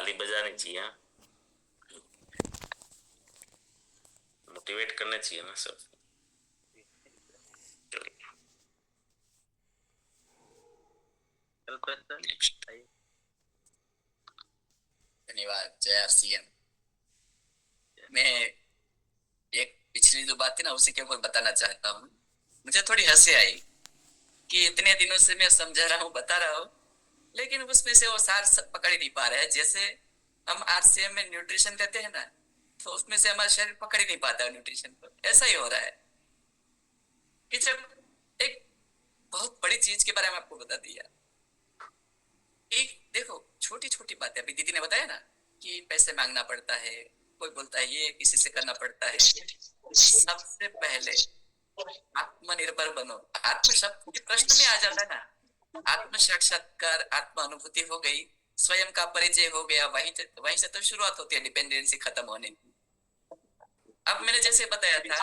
ताली बजानी चाहिए, हाँ? मोटिवेट करने चाहिए ना सब। धन्यवाद जय आरसीएम। मैं एक पिछली जो बात थी ना उसी के ऊपर बताना चाहता हूँ। मुझे थोड़ी हंसी आई कि इतने दिनों से मैं समझा रहा हूँ, बता रहा हूँ, लेकिन उसमें से वो सार पकड़ ही नहीं पा रहा है। जैसे हम आरसीएम में न्यूट्रिशन देते हैं ना, तो उसमें से हमारा शरीर पकड़ ही नहीं पाता है न्यूट्रिशन को। ऐसा ही हो रहा है कि जब एक बहुत बड़ी चीज के बारे में आपको बता दिया, एक देखो छोटी छोटी बातें अभी दीदी ने बताया ना कि पैसे मांगना पड़ता है, कोई बोलता है ये किसी से करना पड़ता है। सबसे पहले आत्मनिर्भर बनो। आत्म शब्द के प्रश्न में आ जाता है ना, आत्म साक्षात्कार, आत्म अनुभूति हो गई, स्वयं का परिचय हो गया, वहीं से तो शुरुआत होती है डिपेंडेंसी खत्म होने की। अब मैंने जैसे बताया था,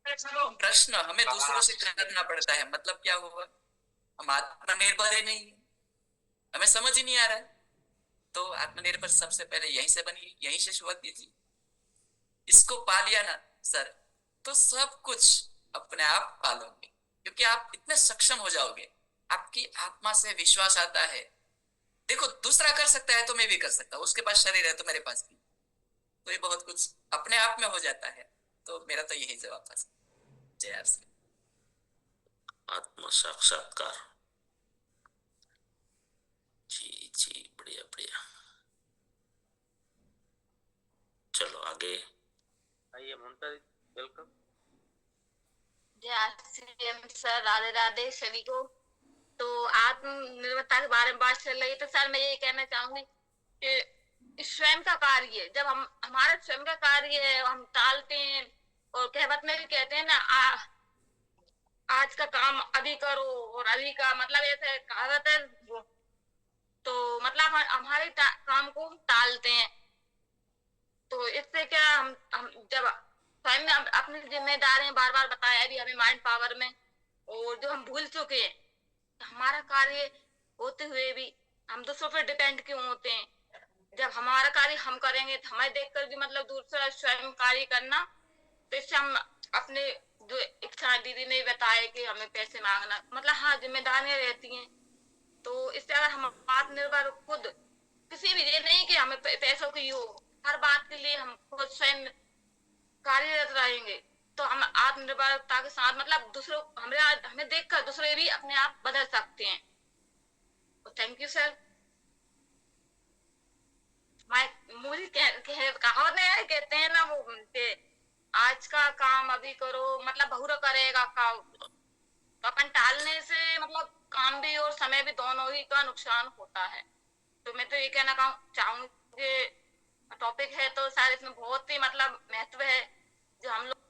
प्रश्न हमें दूसरों से करना पड़ता है, मतलब क्या हुआ, हम आत्मनिर्भर ही नहीं, हमें समझ ही नहीं आ रहा है। तो आत्मनिर्भर सबसे पहले यहीं से बनी, यहीं से शुरुआत कीजिए। इसको पा लिया ना सर, तो सब कुछ अपने आप पालोगे, क्योंकि आप इतने सक्षम हो जाओगे, आपकी आत्मा से विश्वास आता है। देखो दूसरा कर सकता है तो मैं भी कर सकता हूँ, उसके पास शरीर है तो मेरे पास भी, तो ये बहुत कुछ अपने आप में हो जाता है। तो मेरा तो यही जवाब था। जय आरसी। आत्म साक्षात्कार, जी जी, बढ़िया बढ़िया। चलो आगे आइए ममता, वेलकम। जय आरसीएम सर, राधे राधे सभी को। तो आत्मनिर्भरता के बारे में बात चल रही है, तो सर मैं ये कहना चाहूंगी कि स्वयं का कार्य, जब हम हमारा स्वयं का कार्य है हम टालते हैं, और कहावत में भी कहते हैं ना, आज का काम अभी करो, और अभी का मतलब ऐसे कहावत है वो, तो मतलब हमारे काम को टालते हैं। तो इससे क्या, हम जब स्वयं में अपनी जिम्मेदारी बार बार बताया अभी हमें माइंड पावर में, और जो हम भूल चुके हैं, हमारा कार्य होते हुए भी हम दूसरों पर डिपेंड क्यों होते हैं। जब हमारा कार्य हम करेंगे तो हमें देखकर भी मतलब दूसरा स्वयं कार्य करना, तो इससे हम अपने जो इच्छा, दीदी ने बताया कि हमें पैसे मांगना, मतलब हाँ जिम्मेदारियां रहती हैं। तो इससे अगर हम आत्मनिर्भर खुद, किसी भी, ये नहीं कि हमें पैसों की हो, हर बात के लिए हम खुद स्वयं कार्यरत रहेंगे, तो हम आत्मनिर्भरता के साथ मतलब दूसरों, हमें देखकर दूसरे भी अपने आप बदल सकते हैं। तो थैंक यू सर। मुझे कहावत है, कहते हैं ना वो कि आज का काम अभी करो, मतलब बहुरा करेगा काम, तो अपन टालने से मतलब काम भी और समय भी दोनों ही का नुकसान होता है। तो मैं तो ये कहना चाहूंगी, टॉपिक है तो शायद इसमें बहुत ही मतलब महत्व है, जो हम लोग।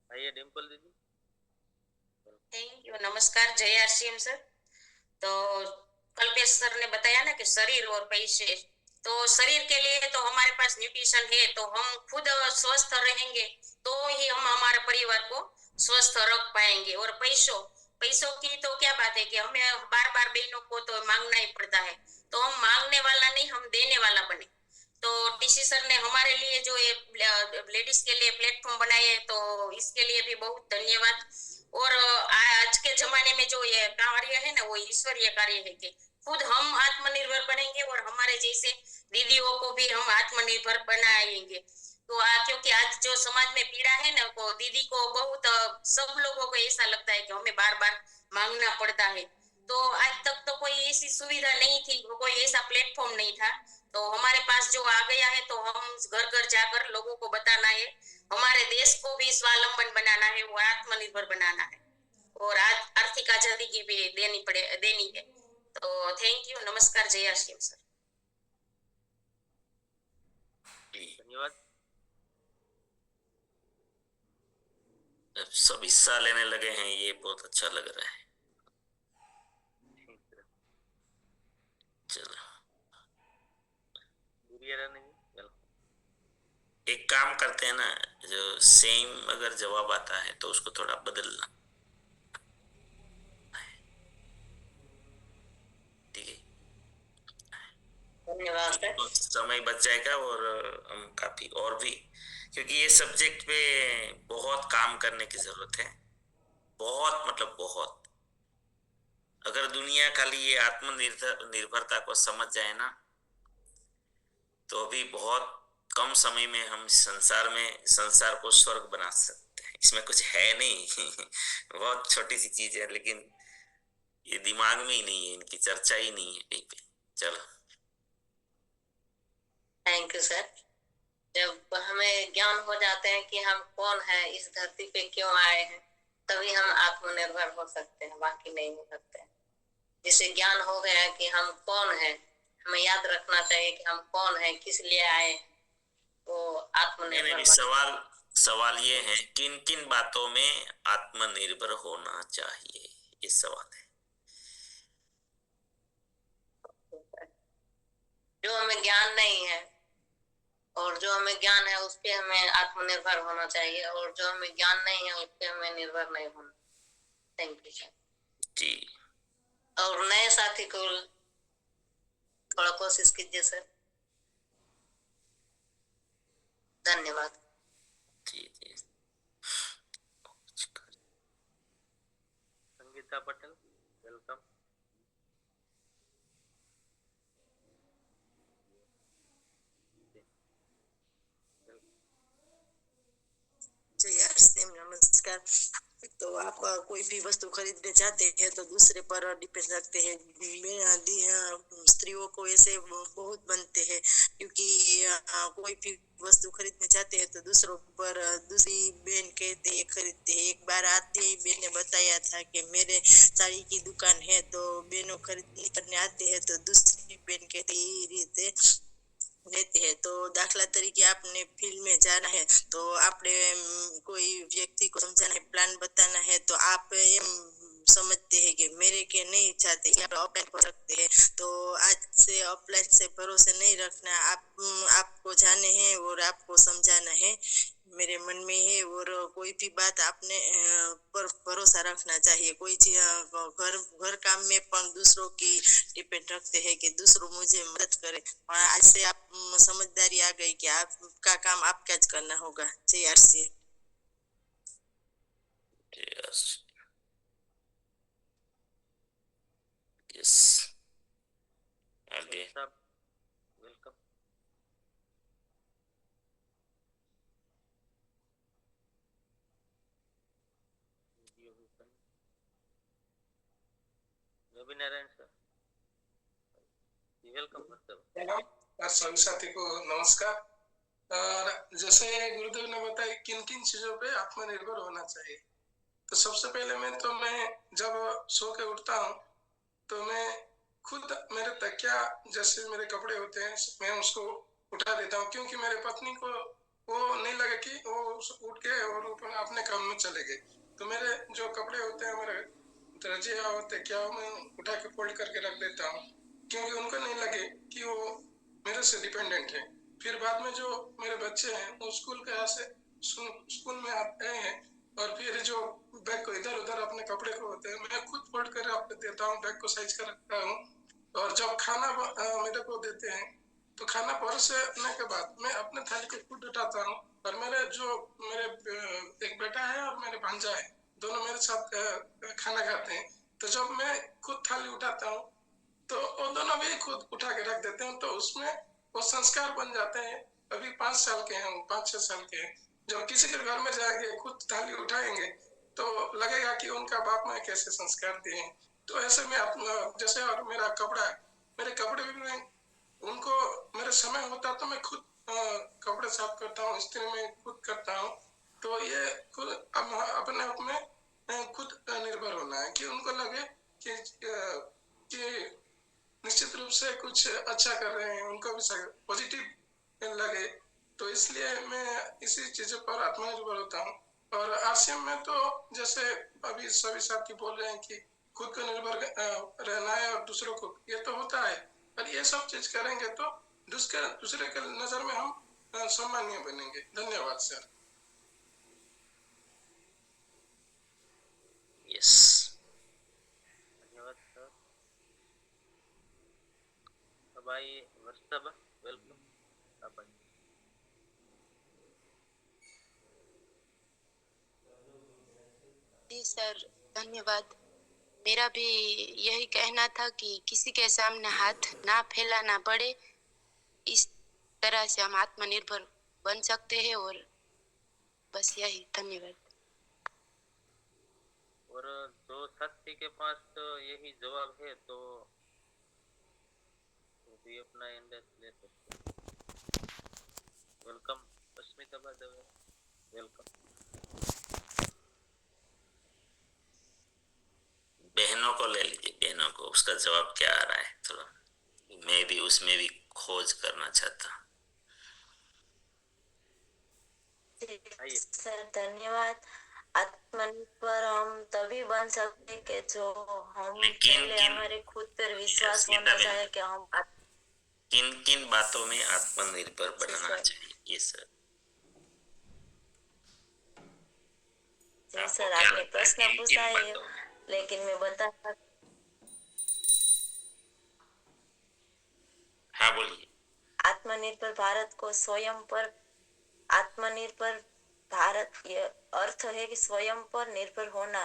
आइए डिम्पल दीदी। थैंक यू, नमस्कार, जय आरसीएम सर। तो कल्पेश सर ने बताया ना कि शरीर और पैसे, तो शरीर के लिए तो हमारे पास न्यूट्रिशन है, तो हम खुद स्वस्थ रहेंगे तो ही हम हमारे परिवार को स्वस्थ रख पाएंगे। और पैसों पैसों की तो क्या बात है कि हमें बार बार बहनों को तो मांगना ही पड़ता है, तो हम मांगने वाला नहीं, हम देने वाला बने। तो टीसी सर ने हमारे लिए जो ये लेडीज के लिए प्लेटफॉर्म बनाए है, तो इसके लिए भी बहुत धन्यवाद। और आज के जमाने में जो ये कार्य है ना, वो ईश्वरीय कार्य है कि खुद हम आत्मनिर्भर बनेंगे और हमारे जैसे दीदियों को भी हम आत्मनिर्भर बनाएंगे। तो क्योंकि आज जो समाज में पीड़ा है ना, को दीदी को बहुत सब लोगों को ऐसा लगता है कि हमें बार बार मांगना पड़ता है। तो आज तक तो कोई ऐसी सुविधा नहीं थी, कोई ऐसा प्लेटफॉर्म नहीं था, तो हमारे पास जो आ गया है, तो हम घर घर जाकर लोगों को बताना है, हमारे देश को भी स्वावलंबन बनाना है और आत्मनिर्भर बनाना है, और आज आर्थिक आजादी की भी देनी है। तो थैंक यू, नमस्कार, जय आशीम सर। धन्यवाद। सब हिस्सा लेने लगे हैं, ये बहुत अच्छा लग रहा है। चलो एक काम करते हैं ना, जो सेम अगर जवाब आता है तो उसको थोड़ा बदलना, ठीक है? धन्यवाद सर। तो समय बच जाएगा और हम काफी और भी, क्योंकि ये सब्जेक्ट पे बहुत काम करने की जरूरत है, बहुत मतलब बहुत। अगर दुनिया खाली ये आत्मनिर्भर निर्भरता को समझ जाए ना, तो अभी बहुत कम समय में हम संसार को स्वर्ग बना सकते हैं। इसमें कुछ है नहीं बहुत छोटी सी चीज है, लेकिन ये दिमाग में ही नहीं है, इनकी चर्चा ही नहीं है कहीं पे। चलो, थैंक यू सर। जब हमें ज्ञान हो जाते हैं कि हम कौन है, इस धरती पे क्यों आए हैं, तभी हम आत्मनिर्भर हो सकते हैं, बाकी नहीं हो सकते हैं। जिसे ज्ञान हो गया है कि हम कौन है, हमें याद रखना चाहिए कि हम कौन है, किस लिए आए हैं, वो नहीं आत्मनिर्भर नहीं, सवाल ये है, किन किन बातों में आत्मनिर्भर होना चाहिए, ये सवाल है। जो हमें ज्ञान नहीं है और जो हमें ज्ञान है उस पे हमें आत्मनिर्भर होना चाहिए, और जो हमें ज्ञान नहीं है उस पे हमें निर्भर नहीं होना। Thank you sir. जी, और नए साथी को थोड़ा कोशिश कीजिए सर। धन्यवाद। जी जी। संगीता पटेल, वेलकम। जय आरसीएम, नमस्कार। तो आप कोई भी वस्तु खरीदने जाते हैं तो दूसरे पर डिपेंड रखते हैं। स्त्रियों को ऐसे बहुत बनते हैं, क्योंकि कोई भी वस्तु खरीदने जाते हैं तो दूसरों पर दूसरी बहन कहते हैं खरीदते हैं। एक बार आते ही बहन ने बताया था कि मेरे साड़ी की दुकान है, तो बहनों खरीदने करने आते हैं तो दूसरी बहन कहती है ये रीते रहते हैं। तो दाखला तरीके आपने फील्ड में जाना है तो आपने कोई व्यक्ति को समझाना है, प्लान बताना है, तो आप समझते हैं कि मेरे के नहीं चाहते, आप ऑफलाइन कर सकते हैं। तो आज से ऑफलाइन से भरोसे नहीं रखना, आपको जाने हैं और आपको समझाना है, मेरे मन में है। और कोई भी बात आपने पर भरोसा रखना चाहिए। कोई चीज घर काम में पण दूसरों की डिपेंड रखते हैं कि दूसरों मुझे मदद करे। और आज से आप समझदारी आ गई कि आपका काम आपका ज करना होगा। जय आरसी। यस यस, आगे welcome. Ravi Narayan sir, welcome. सभी साथी को नमस्कार। और जैसे गुरुदेव ने बताया किन किन चीजों पे आत्मनिर्भर होना चाहिए, तो सबसे पहले मैं जब सो के उठता हूँ तो मैं खुद मेरे तकिया जैसे मेरे कपड़े होते हैं मैं उसको उठा देता हूँ, क्योंकि मेरे पत्नी को वो नहीं लगे कि वो उठ के और अपने काम में चले गए। तो मेरे जो कपड़े होते हैं, मेरे दर्जिया और तकिया मैं उठा के फोल्ड करके रख देता हूँ, क्योंकि उनको नहीं लगे कि वो मेरे से डिपेंडेंट है। फिर बाद में जो मेरे बच्चे हैं वो स्कूल के यहाँ से स्कूल में आते हैं, और फिर जो बैग को इधर उधर अपने कपड़े को होते हैं मैं खुद फोल्ड कर रख देता हूँ, बैग को साइज कर रखता हूँ। और जब खाना मेरे को देते हैं तो खाना परोसने के बाद मैं अपने थाली को खुद उठाता हूँ। और मेरे एक बेटा है और मेरे भांजा है, दोनों मेरे साथ खाना खाते हैं। तो जब मैं खुद थाली उठाता हूँ तो वो दोनों भी खुद उठा के रख देते हैं, तो उसमें वो संस्कार बन जाते हैं। अभी 5 साल के हैं, 5-6 साल के हैं, जब किसी के घर में जाएंगे खुद थाली उठाएंगे तो लगेगा कि उनका बाप माँ कैसे संस्कार दिए हैं। तो ऐसे में जैसे और मेरा कपड़ा है, मेरे कपड़े भी मैं उनको मेरे समय होता तो मैं खुद कपड़े साफ करता हूँ, स्त्री में खुद करता हूँ। तो ये खुद अपने आप में खुद निर्भर होना है कि उनको लगे कि निश्चित रूप से कुछ अच्छा कर रहे हैं, उनको भी पॉजिटिव लगे। तो इसलिए मैं इसी चीजों पर आत्मनिर्भर होता हूँ। और आरसीएम में तो जैसे अभी सभी साथी बोल रहे हैं कि खुद को निर्भर रहना है और दूसरों को, ये तो होता है, पर ये सब चीज करेंगे तो दूसरे के नजर में हम सामान्य बनेंगे। धन्यवाद सर। यस, धन्यवाद सर। अब आइए वर्षा, वेलकम। आप आइए। जी सर, धन्यवाद। मेरा भी यही कहना था कि किसी के सामने हाथ ना फैलाना पड़े, इस तरह से हम आत्मनिर्भर बन सकते हैं। और बस यही, धन्यवाद। और जो साथी के पास यही जवाब है तो वो भी अपना इंडेक्स ले सकते। वेलकम अस्मिता बादवे, वेलकम। बहनों को ले लीजिए, बहनों को, उसका जवाब क्या आ रहा है, थोड़ा मैं भी उसमें भी खोज करना चाहता हूँ। आइए। सर धन्यवाद। आत्मनिर्भर हम तभी बन सकते हैं कि जो हम पहले हमारे खुद पर विश्वास होना चाहिए कि हम किन किन बातों में आत्मनिर्भर बनना चाहिए, ये सर। जी सर, आपने प्रश्न पूछा है, लेकिन मैं बता हाँ बोलिए। आत्मनिर्भर भारत को स्वयं पर, आत्मनिर्भर भारत ये अर्थ है कि स्वयं पर निर्भर होना,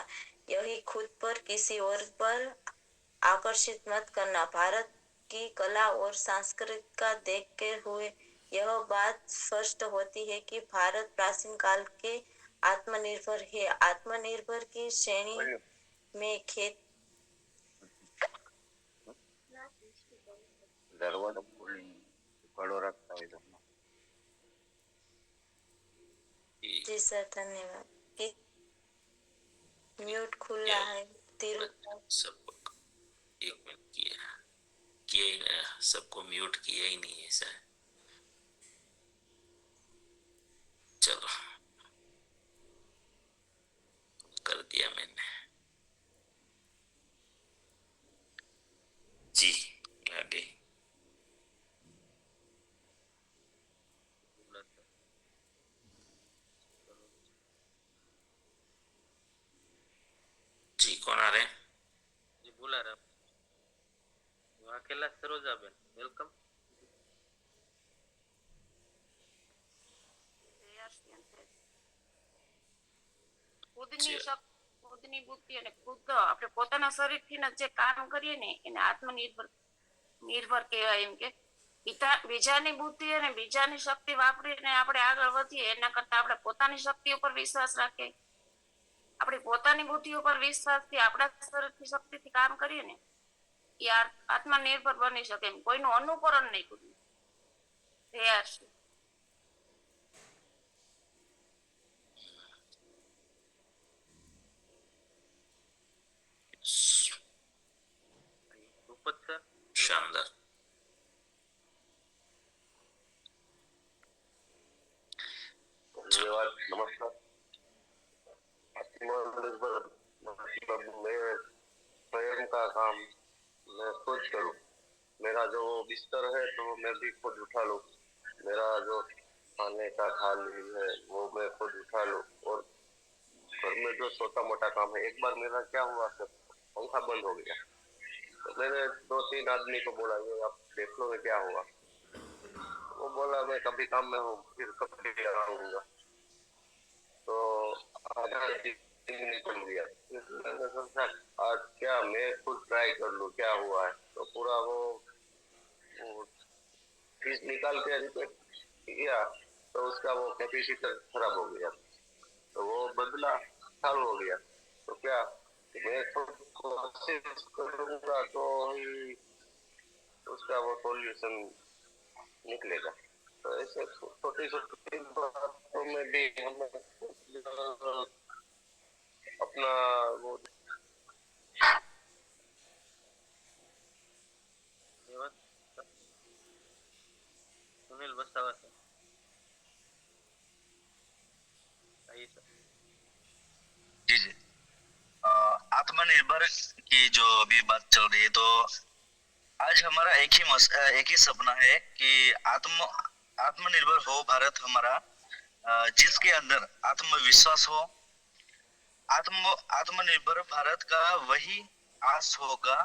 यही खुद पर किसी और पर आकर्षित मत करना। भारत की कला और संस्कृति का देखते हुए यह बात स्पष्ट होती है कि भारत प्राचीन काल के आत्मनिर्भर है। आत्मनिर्भर की श्रेणी में खेत जी सर, धन्यवाद। म्यूट खुला है। सबको एक मिनट किया ही ना, सबको म्यूट किया ही नहीं है सर। चलो कर दिया मैंने। जी आगे। जी कौन आ रहे हैं? जी बुला रहा हूँ। अकेला सरोजाबेन, वेलकम। ખુદની બુદ્ધિ અને ખુદ આપણે પોતાના શરીરથી જે કામ કરીએ ને એને આત્મનિર્ભર કહેવાય. એમ કે બીજાની બુદ્ધિ અને બીજાની શક્તિ વાપરીને આપણે આગળ વધીએ એના કરતા આપણે પોતાની શક્તિ ઉપર વિશ્વાસ રાખીએ, આપણી પોતાની બુદ્ધિ ઉપર વિશ્વાસથી આપણા શરીરથી શક્તિથી કામ કરીએ ને એ આત્મનિર્ભર બની શકે. એમ કોઈનું અનુકરણ નહીં કરવું. તૈયાર છે. शानदार। धन्यवाद, नमस्कार। आत्मनिर्भर मतलब मैं स्वयं का काम मैं खुद करूं। मेरा जो बिस्तर है तो मैं भी खुद उठा लूं। मेरा जो खाने का थाली है वो मैं खुद उठा लूं। और घर में जो छोटा मोटा काम है, एक बार मेरा क्या हुआ सर, पंखा बंद हो गया तो मैंने 2-3 आदमी को बोला ये आप देख लो क्या हुआ। वो बोला मैं कभी काम में हूँ, फिर कभी आऊंगा। तो आधा दिन निकल गया। मैंने सोचा आज क्या मैं खुद ट्राई कर लूं क्या हुआ है। तो पूरा वो फीस निकाल के रिपेयर किया तो उसका वो कैपेसिटर खराब हो गया, तो वो बदला चालू हो गया। तो क्या मैं कोशिश करूंगा तो ही उसका वो सॉल्यूशन निकलेगा। तो ऐसे छोटी छोटी बातों में भी हमें अपना वो सुनील वसावा सर, आइए सर। जी जी, आत्मनिर्भर की जो अभी बात चल रही है, तो आज हमारा एक ही सपना है कि आत्मनिर्भर हो भारत हमारा, जिसके अंदर आत्मविश्वास हो। आत्मनिर्भर भारत का वही आस होगा।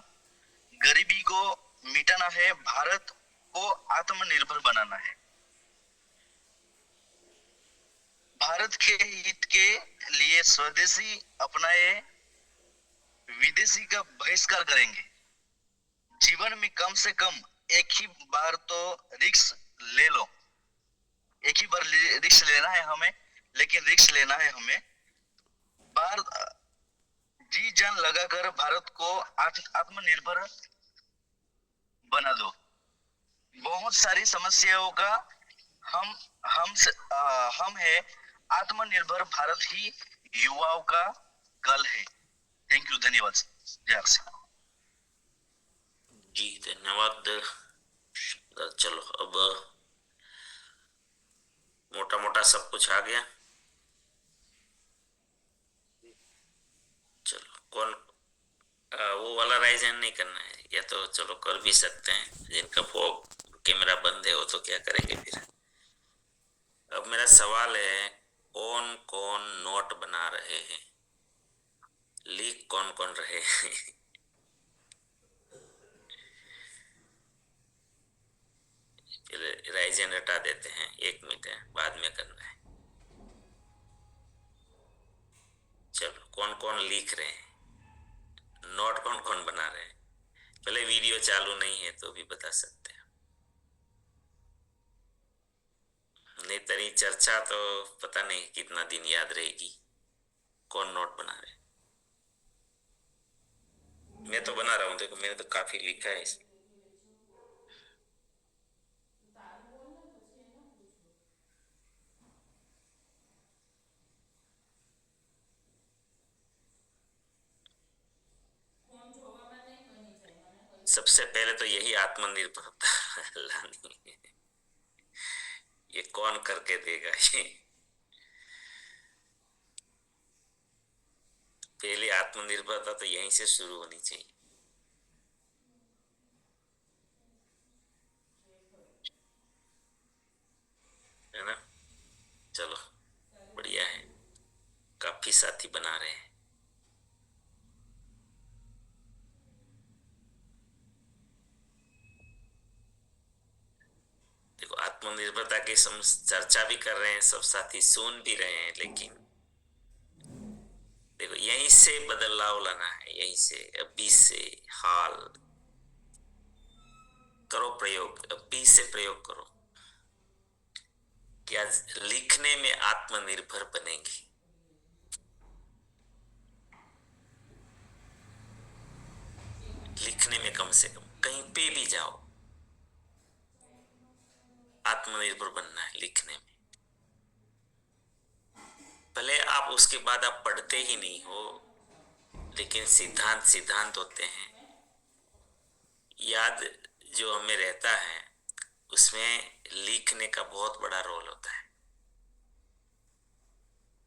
गरीबी को मिटाना है, भारत को आत्मनिर्भर बनाना है। भारत के हित के लिए स्वदेशी अपनाए, विदेशी का बहिष्कार करेंगे। जीवन में कम से कम एक ही बार तो रिस्क ले लो। एक ही बार रिस्क लेना है हमें, लेकिन रिस्क लेना है हमें। बार जी जान लगाकर भारत को आत्मनिर्भर बना दो। बहुत सारी समस्याओं का हम है। आत्मनिर्भर भारत ही युवाओं का कल है। थैंक यू, धन्यवाद। जय श्री जी धन्यवाद। चलो अब मोटा मोटा सब कुछ आ गया। चलो कौन वो वाला राइजन नहीं करना है, या तो चलो कर भी सकते हैं। जिनका कैमरा बंद है वो तो क्या करेंगे फिर। अब मेरा सवाल है, कौन कौन नोट बना रहे हैं, लीक कौन कौन रहे हैं? राइजन हटा देते हैं, 1 मिनट है, बाद में करना है। चलो कौन कौन लिख रहे हैं, नोट कौन कौन बना रहे हैं? पहले वीडियो चालू नहीं है तो भी बता सकते हैं, नहीं तरी चर्चा तो पता नहीं कितना दिन याद रहेगी। कौन नोट बना रहे? मैं तो बना रहा हूँ, देखो मैंने तो काफी लिखा है इसमें। सबसे पहले तो यही आत्मनिर्भरता लानी है। ये कौन करके देगा? ये पहले आत्मनिर्भरता तो यहीं से शुरू होनी चाहिए, है ना? चलो बढ़िया है, काफी साथी बना रहे हैं। देखो आत्मनिर्भरता की चर्चा भी कर रहे हैं, सब साथी सुन भी रहे हैं, लेकिन देखो यहीं से बदलाव लाना है, यहीं से अभी से हाल करो प्रयोग, अभी से प्रयोग करो। क्या लिखने में आत्मनिर्भर बनेंगे? लिखने में कम से कम कहीं पे भी जाओ, आत्मनिर्भर बनना है लिखने में। भले आप उसके बाद आप पढ़ते ही नहीं हो, लेकिन सिद्धांत होते हैं, याद जो हमें रहता है, उसमें लिखने का बहुत बड़ा रोल होता है।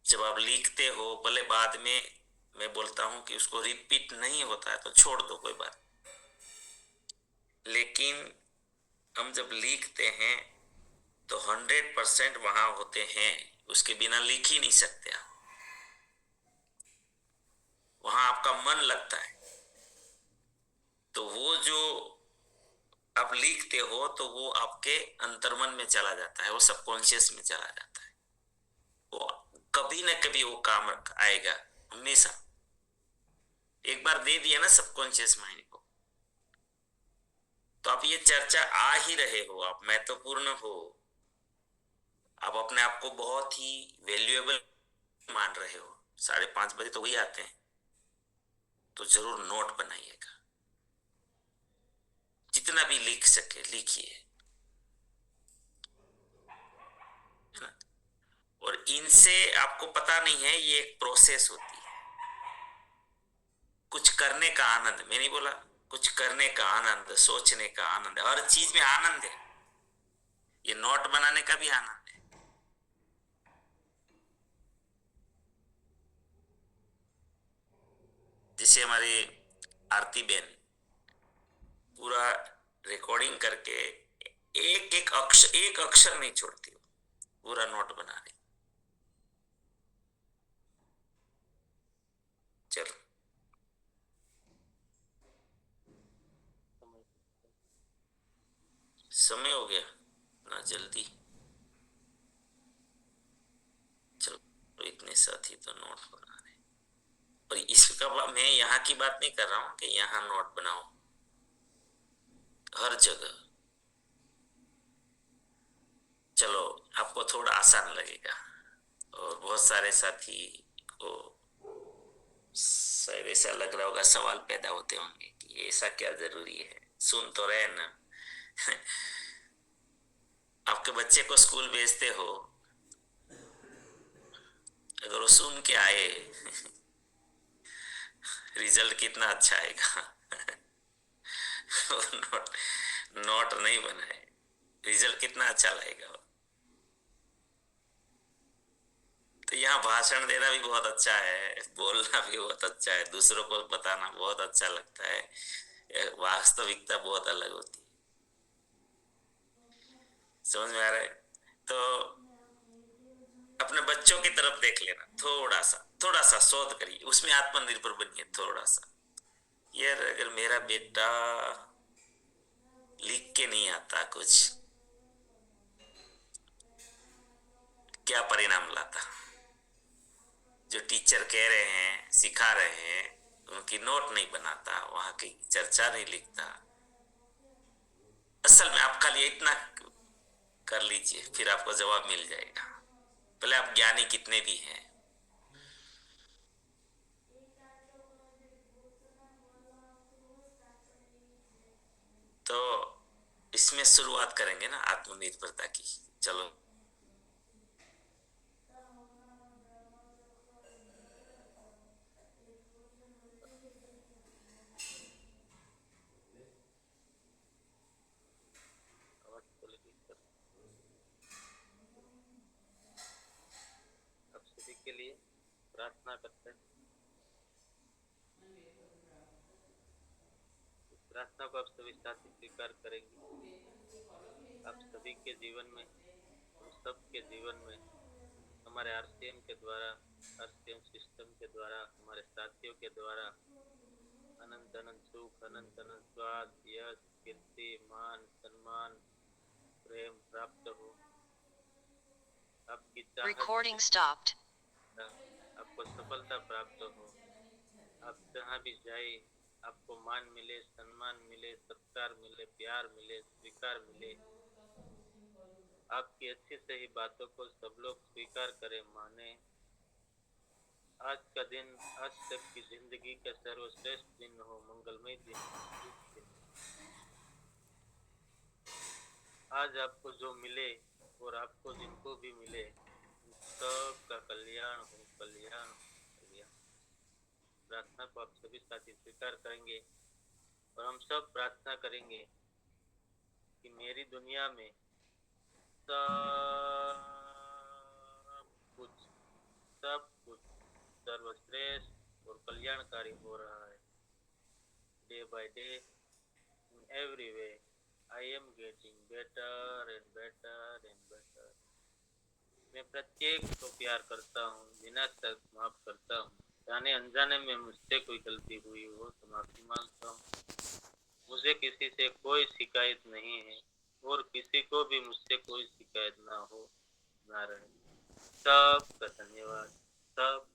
जब आप लिखते हो, भले बाद में मैं बोलता हूं कि उसको रिपीट नहीं होता है तो छोड़ दो, कोई बात, लेकिन हम जब लिखते हैं तो 100% वहां होते हैं, उसके बिना लिख ही नहीं सकते आप। वहां आपका मन लगता है, तो वो जो आप लिखते हो तो वो आपके अंतर्मन में चला जाता है, वो सबकॉन्शियस में चला जाता है। वो कभी ना कभी वो काम आएगा, हमेशा। एक बार दे दिया ना सबकॉन्शियस माइंड को, तो आप ये चर्चा आ ही रहे हो, आप महत्वपूर्ण हो, आप अपने आप को बहुत ही वैल्यूएबल मान रहे हो। 5:30 बजे तो वही आते हैं, तो जरूर नोट बनाइएगा, जितना भी लिख सके लिखिए, है ना? और इनसे आपको पता नहीं है, ये एक प्रोसेस होती है। कुछ करने का आनंद, मैं नहीं बोला, कुछ करने का आनंद, सोचने का आनंद, हर चीज में आनंद है। ये नोट बनाने का भी आनंद है। जैसे हमारी आरती बहन पूरा रिकॉर्डिंग करके एक अक्षर नहीं छोड़ती, पूरा नोट बना रही। चलो समय हो गया ना, जल्दी चलो। तो इतने साथी तो नोट बना रहे, और इसका मैं यहाँ की बात नहीं कर रहा हूं कि यहाँ नोट बनाओ, हर जगह। चलो आपको थोड़ा आसान लगेगा, और बहुत सारे साथी को शायद ऐसा लग रहा होगा, सवाल पैदा होते होंगे कि ऐसा क्या जरूरी है, सुन तो रहे ना। आपके बच्चे को स्कूल भेजते हो, अगर वो सुन के आए रिजल्ट कितना अच्छा आएगा। नोट नहीं बनाए, रिजल्ट कितना अच्छा लाएगा। तो यहाँ भाषण देना भी बहुत अच्छा है, बोलना भी बहुत अच्छा है, दूसरों को बताना बहुत अच्छा लगता है, वास्तविकता बहुत अलग होती है। समझ में आ रहा है? तो अपने बच्चों की तरफ देख लेना, थोड़ा सा शोध करिए, उसमें आत्मनिर्भर बनिए थोड़ा सा। यार अगर मेरा बेटा लिख के नहीं आता कुछ, क्या परिणाम लाता? जो टीचर कह रहे हैं, सिखा रहे हैं, उनकी नोट नहीं बनाता, वहां की चर्चा नहीं लिखता। असल में आप खाली इतना कर लीजिए, फिर आपको जवाब मिल जाएगा। भले आप ज्ञानी कितने भी हैं। तो इसमें शुरुआत करेंगे ना आत्मनिर्भरता की। चलो आप सभी के लिए प्रार्थना करते हैं। इस प्रार्थना को आप सभी साथी स्वीकार करेंगे। आप सभी के जीवन में, हम सब के जीवन में, हमारे आरसीएम के द्वारा, आरसीएम सिस्टम के द्वारा, हमारे साथियों के द्वारा अनंत अनंत सुख, अनंत अनंत स्वाद, यश, कीर्ति, मान, सम्मान, प्रेम प्राप्त हो। आपकी चाहत, आपको सफलता प्राप्त हो। आप जहाँ भी जाए, आपको मान मिले, सम्मान मिले, सत्कार मिले, प्यार मिले, स्वीकार मिले। आपकी अच्छी सही बातों को सब लोग स्वीकार करें, माने। आज का दिन, आज तक की जिंदगी का सर्वश्रेष्ठ दिन हो, मंगलमय दिन। आज आपको जो मिले और आपको जिनको भी मिले, सबका कल्याण हो, कल्याण। प्रार्थना को आप सभी साथी स्वीकार करेंगे, और हम सब प्रार्थना करेंगे कि मेरी दुनिया में सब कुछ सर्वश्रेष्ठ और कल्याणकारी हो रहा है। Day by day, in every way, I am getting better and better and better. मैं प्रत्येक को प्यार करता हूँ, बिना शर्त माफ करता हूँ। जाने अनजाने में मुझसे कोई गलती हुई हो तो माफी मांगता हूँ। मुझे किसी से कोई शिकायत नहीं है, और किसी को भी मुझसे कोई शिकायत ना हो, ना रहे। सबका धन्यवाद, सब